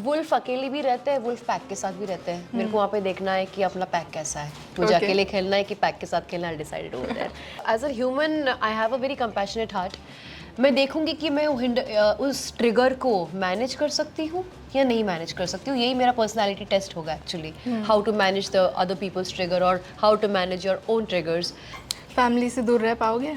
Wolf अकेले भी रहते हैं, वुल्फ पैक के साथ भी रहते हैं. मेरे को वहाँ पे देखना है कि अपना पैक कैसा है. मुझे अकेले खेलना है कि पैक के साथ खेलना है. Decided over there. As a human I have a very compassionate heart. मैं देखूंगी कि मैं उस ट्रिगर को मैनेज कर सकती हूँ या नहीं मैनेज कर सकती हूँ. यही मेरा पर्सनालिटी टेस्ट होगा actually. How to manage the other peoples trigger और how to manage your own triggers. Family से दूर रह पाओगे?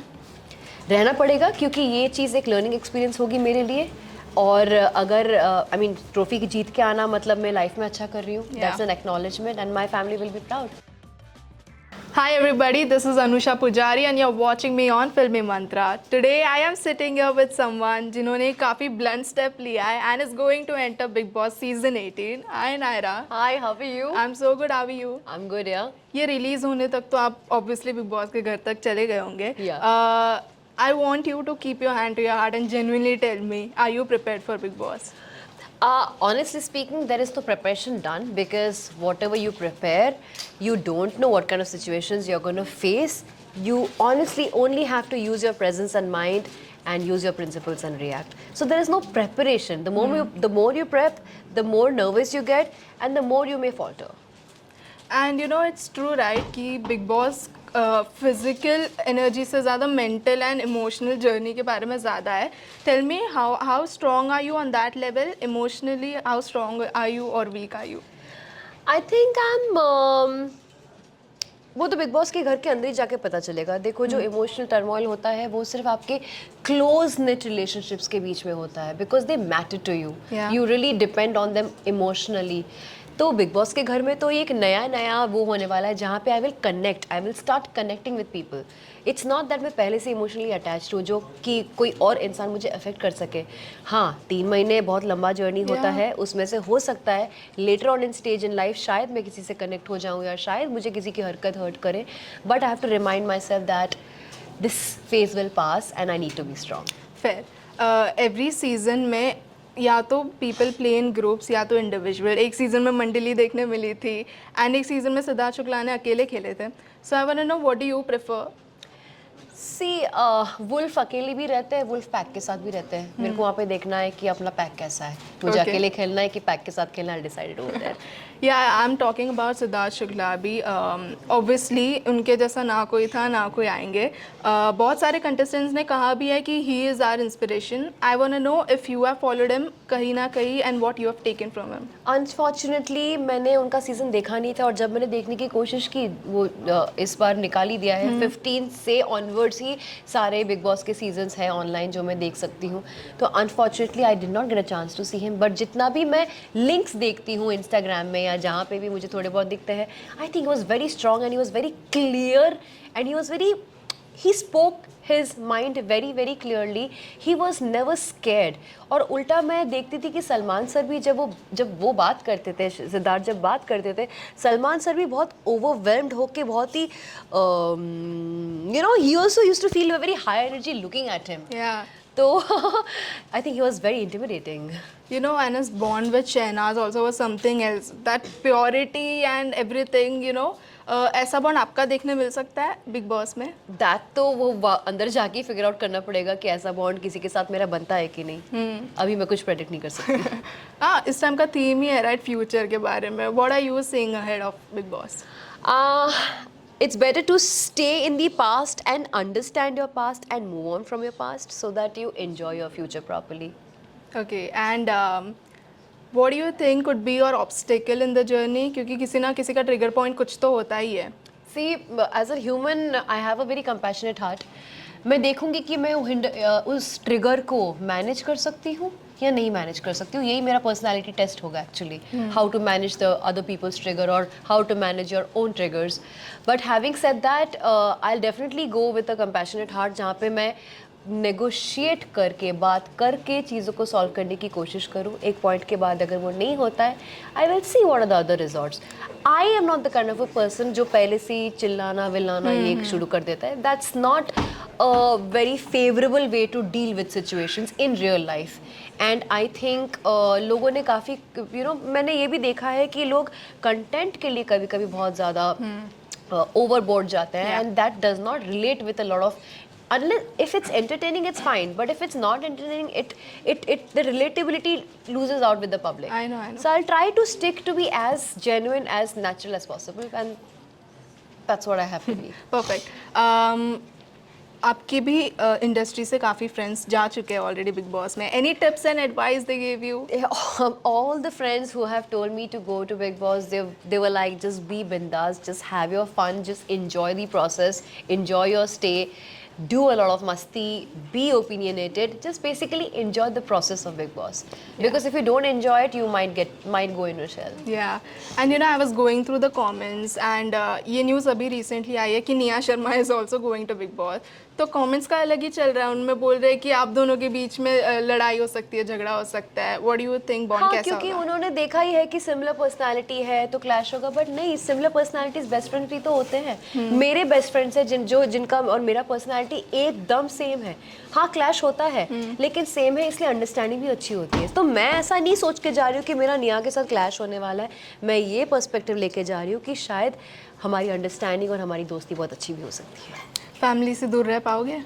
रहना पड़ेगा क्योंकि ये चीज़ एक लर्निंग एक्सपीरियंस होगी मेरे लिए. और अगर आई मीन ट्रॉफी की जीत के आना मतलब मैं लाइफ में अच्छा कर रही हूँ. That's an acknowledgement and my family will be proud. Hi everybody, this is Anusha Pujari and you're watching me on Filmy Mantra. Today I am sitting here with someone जिन्होंने काफ़ी blunt step लिया है and is going to enter Big Boss season 18. Hi Naira. Hi, how are you? I'm so good. How are you? I'm good, yeah. ये release होने तक तो आप obviously Big Boss के घर तक चले गए होंगे. Yeah. I want you to keep your hand to your heart and genuinely tell me, are you prepared for Big Boss? Honestly speaking, there is no preparation done because whatever you prepare, you don't know what kind of situations you're going to face. You honestly only have to use your presence and mind and use your principles and react. So there is no preparation. The more you prep, the more nervous you get and the more you may falter. And you know it's true, right? कि Big Boss physical energy से ज़्यादा mental and emotional journey के बारे में ज़्यादा है. Tell me how strong are you on that level emotionally? How strong are you और weak are you? I think I am वो तो बिग बॉस के घर के अंदर ही जाके पता चलेगा. देखो जो इमोशनल टर्मोइल होता है वो सिर्फ आपके क्लोज नेट रिलेशनशिप्स के बीच में होता है because they matter to you. You really depend on them emotionally. तो बिग बॉस के घर में तो एक नया वो होने वाला है जहाँ पे I will start connecting with people. It's not that मैं पहले से इमोशनली अटैच्ड हूँ जो कि कोई और इंसान मुझे अफेक्ट कर सके. हाँ 3 महीने बहुत लंबा जर्नी होता है. उसमें से हो सकता है later on in stage in life शायद मैं किसी से कनेक्ट हो जाऊँ या शायद मुझे किसी की हरकत हर्ट करे. But I have to remind myself that this phase will pass and I need to be strong. Fair. Every season में या तो पीपल प्ले इन ग्रुप्स या तो इंडिविजुअल. एक सीज़न में मंडली देखने मिली थी एंड एक सीज़न में सिद्धार्थ शुक्ला ने अकेले खेले थे. So I want to know what do you prefer? See wolf अकेले भी रहते हैं, वुल्फ पैक के साथ भी रहते हैं. मेरे को वहाँ पे देखना है कि अपना पैक कैसा है. मुझे अकेले खेलना है कि पैक के साथ खेलना है. Decided over there. या I am talking about Siddharth Shukla भी. ऑब्वियसली उनके जैसा ना कोई था ना कोई आएंगे. बहुत सारे कंटेस्टेंट्स ने कहा भी है कि he is our inspiration. I want to know if you have followed him कहीं ना कहीं and what you have taken from him. Unfortunately मैंने उनका सीज़न देखा नहीं था और जब मैंने देखने की कोशिश की वो इस बार निकाल ही दिया है. 15 से ऑनवर्ड्स ही सारे बिग बॉस के सीजन्स हैं ऑनलाइन जो मैं देख सकती हूँ. तो unfortunately I did not get a chance to see him. But जितना भी मैं लिंक्स देखती हूँ इंस्टाग्राम में या जहाँ पे भी मुझे थोड़े बहुत दिखते हैं, I think he was very strong and he was very clear and he spoke his mind very very clearly. He was never scared. और उल्टा मैं देखती थी कि सलमान सर भी जब वो बात करते थे, सिद्धार्थ जब बात करते थे, सलमान सर भी बहुत ओवरवेल्म्ड होके बहुत ही he also used to feel a very high energy looking at him. Yeah. So I think he was very intimidating. You know, and his bond with Shehnaz also was something else. That purity and everything, you know. ऐसा bond आपका देखने मिल सकता है big boss में? That तो वो अंदर जाके फिगर आउट करना पड़ेगा कि ऐसा बॉन्ड किसी के साथ मेरा बनता है कि नहीं. अभी मैं कुछ प्रेडिक्ट नहीं कर सकती. हाँ, इस टाइम का थीम ही है राइट फ्यूचर के बारे में. What are you seeing ahead of Bigg Boss? It's better to stay in the past and understand your past and move on from your past so that you enjoy your future properly. Okay, and what do you think could be your obstacle in the journey? क्योंकि किसी ना किसी का trigger point कुछ तो होता ही है. See, as a human, I have a very compassionate heart. मैं देखूंगी कि मैं उस ट्रिगर को मैनेज कर सकती हूँ या नहीं मैनेज कर सकती हूँ. यही मेरा पर्सनालिटी टेस्ट होगा actually. How to manage the other peoples trigger और how to manage your own triggers. But having said that I will definitely go with a compassionate heart जहाँ पे मैं नेगोशिएट करके बात करके चीज़ों को सॉल्व करने की कोशिश करूँ. एक पॉइंट के बाद अगर वो नहीं होता है I will see what are the other resorts. I am not the kind of a person जो पहले से ही चिल्लाना विल्लाना ये शुरू कर देता है. That's not a very favourable way to deal with situations in real life. And I think लोगों ने काफ़ी मैंने ये भी देखा है कि लोग कंटेंट के लिए कभी कभी बहुत ज़्यादा ओवरबोर्ड जाते हैं and that does not relate with a lot of unless if it's entertaining, it's fine. But if it's not entertaining, it the relatability loses out with the public. I know. So I'll try to stick to be as genuine, as natural as possible, and that's what I have to be. Perfect आपके भी industry से काफ़ी friends जा चुके हैं already big boss में. Any tips and advice they give you? All the friends who have told me to go to Big Boss, they were like, just be bindas, just have your fun, just enjoy the process, enjoy your stay, do a lot of masti, be opinionated, just basically enjoy the process of Big Boss. Because if you don't enjoy it, you might go into a shell. Yeah, and you know, I was going through the comments and ये news अभी recently आई है कि Nia Sharma is also going to Bigg Boss. तो comments का अलग ही चल रहा है, उनमें बोल रहे हैं कि आप दोनों के बीच में लड़ाई हो सकती है, झगड़ा हो सकता है. What do you think bond हाँ, कैसा क्योंकि होगा? उन्होंने देखा ही है कि सिमिलर पर्सनालिटी है तो क्लैश होगा, बट नहीं, सिमिलर पर्सनालिटीज बेस्ट फ्रेंड्स भी तो होते हैं. मेरे बेस्ट फ्रेंड्स हैं जिनका और मेरा पर्सनालिटी एकदम सेम है. हाँ, क्लैश होता है लेकिन सेम है, इसलिए अंडरस्टैंडिंग भी अच्छी होती है. तो मैं ऐसा नहीं सोच के जा रही हूँ कि मेरा निया के साथ क्लैश होने वाला है. मैं ये पर्सपेक्टिव लेके जा रही हूँ कि शायद हमारी अंडरस्टैंडिंग और हमारी दोस्ती बहुत अच्छी भी हो सकती है. फैमिली से दूर रह पाओगे?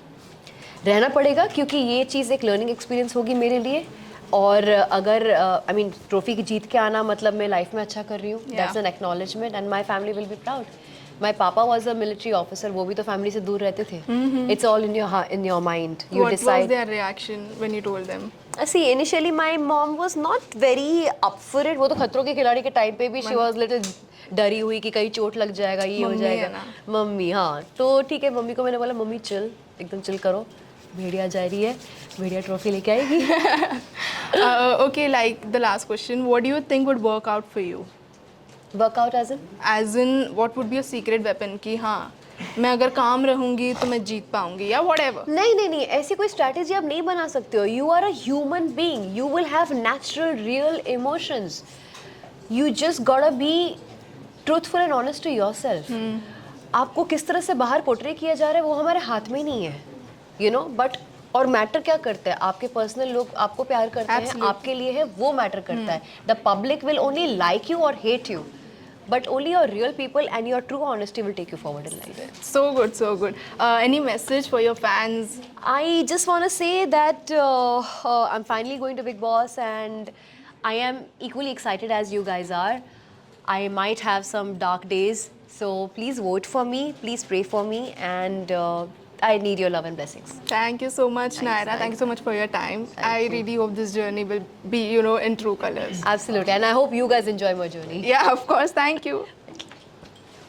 रहना पड़ेगा, क्योंकि ये चीज़ एक लर्निंग एक्सपीरियंस होगी मेरे लिए. और अगर आई मीन ट्रॉफी जीत के आना मतलब मैं लाइफ में अच्छा कर रही हूँ, that's an acknowledgement and my family will be proud. My पापा वाज अ मिलिट्री ऑफिसर, वो भी तो फैमिली से दूर रहते थे. It's all in your mind, you What was decide. their reaction when you told them? See, initially my mom was not very up for it. वो तो खतरों के खिलाड़ी के टाइम पे भी she was little डरी हुई कि कहीं चोट लग जाएगा, ये हो मम्मी है जाएगा. ना. मम्मी, हाँ, तो ठीक है. मम्मी को मैंने बोला, मम्मी चिल, एकदम चिल करो, भेड़िया जा रही है, भेड़िया ट्रॉफी लेके आएगी. Okay, like the last question, what do you think would work out for you? Workout as in As in, what would be a secret weapon कि हाँ मैं अगर काम रहूंगी तो मैं जीत पाऊंगी या whatever? नहीं, ऐसी कोई स्ट्रैटेजी आप नहीं बना सकते हो. You are a human being, you will have natural real emotions. You just gotta be truthful and honest to yourself. आपको किस तरह से बाहर पोर्ट्रे किया जा रहा है वो हमारे हाथ में ही नहीं है, यू नो. बट और मैटर क्या करता है, आपके पर्सनल लोग आपको प्यार करते हैं, Absolutely. आपके लिए है, वो मैटर करता है. The public will only like you और hate you, but only your real people and your true honesty will take you forward in life. So good, so good. Any message for your fans? I just want to say that I'm finally going to Big Boss and I am equally excited as you guys are. I might have some dark days, so please vote for me, please pray for me, and I need your love and blessings. Thank you so much, Naira. Thank you so much for your time. I really hope this journey will be, you know, in true colors. Absolutely, and I hope you guys enjoy my journey. Yeah, of course. Thank you.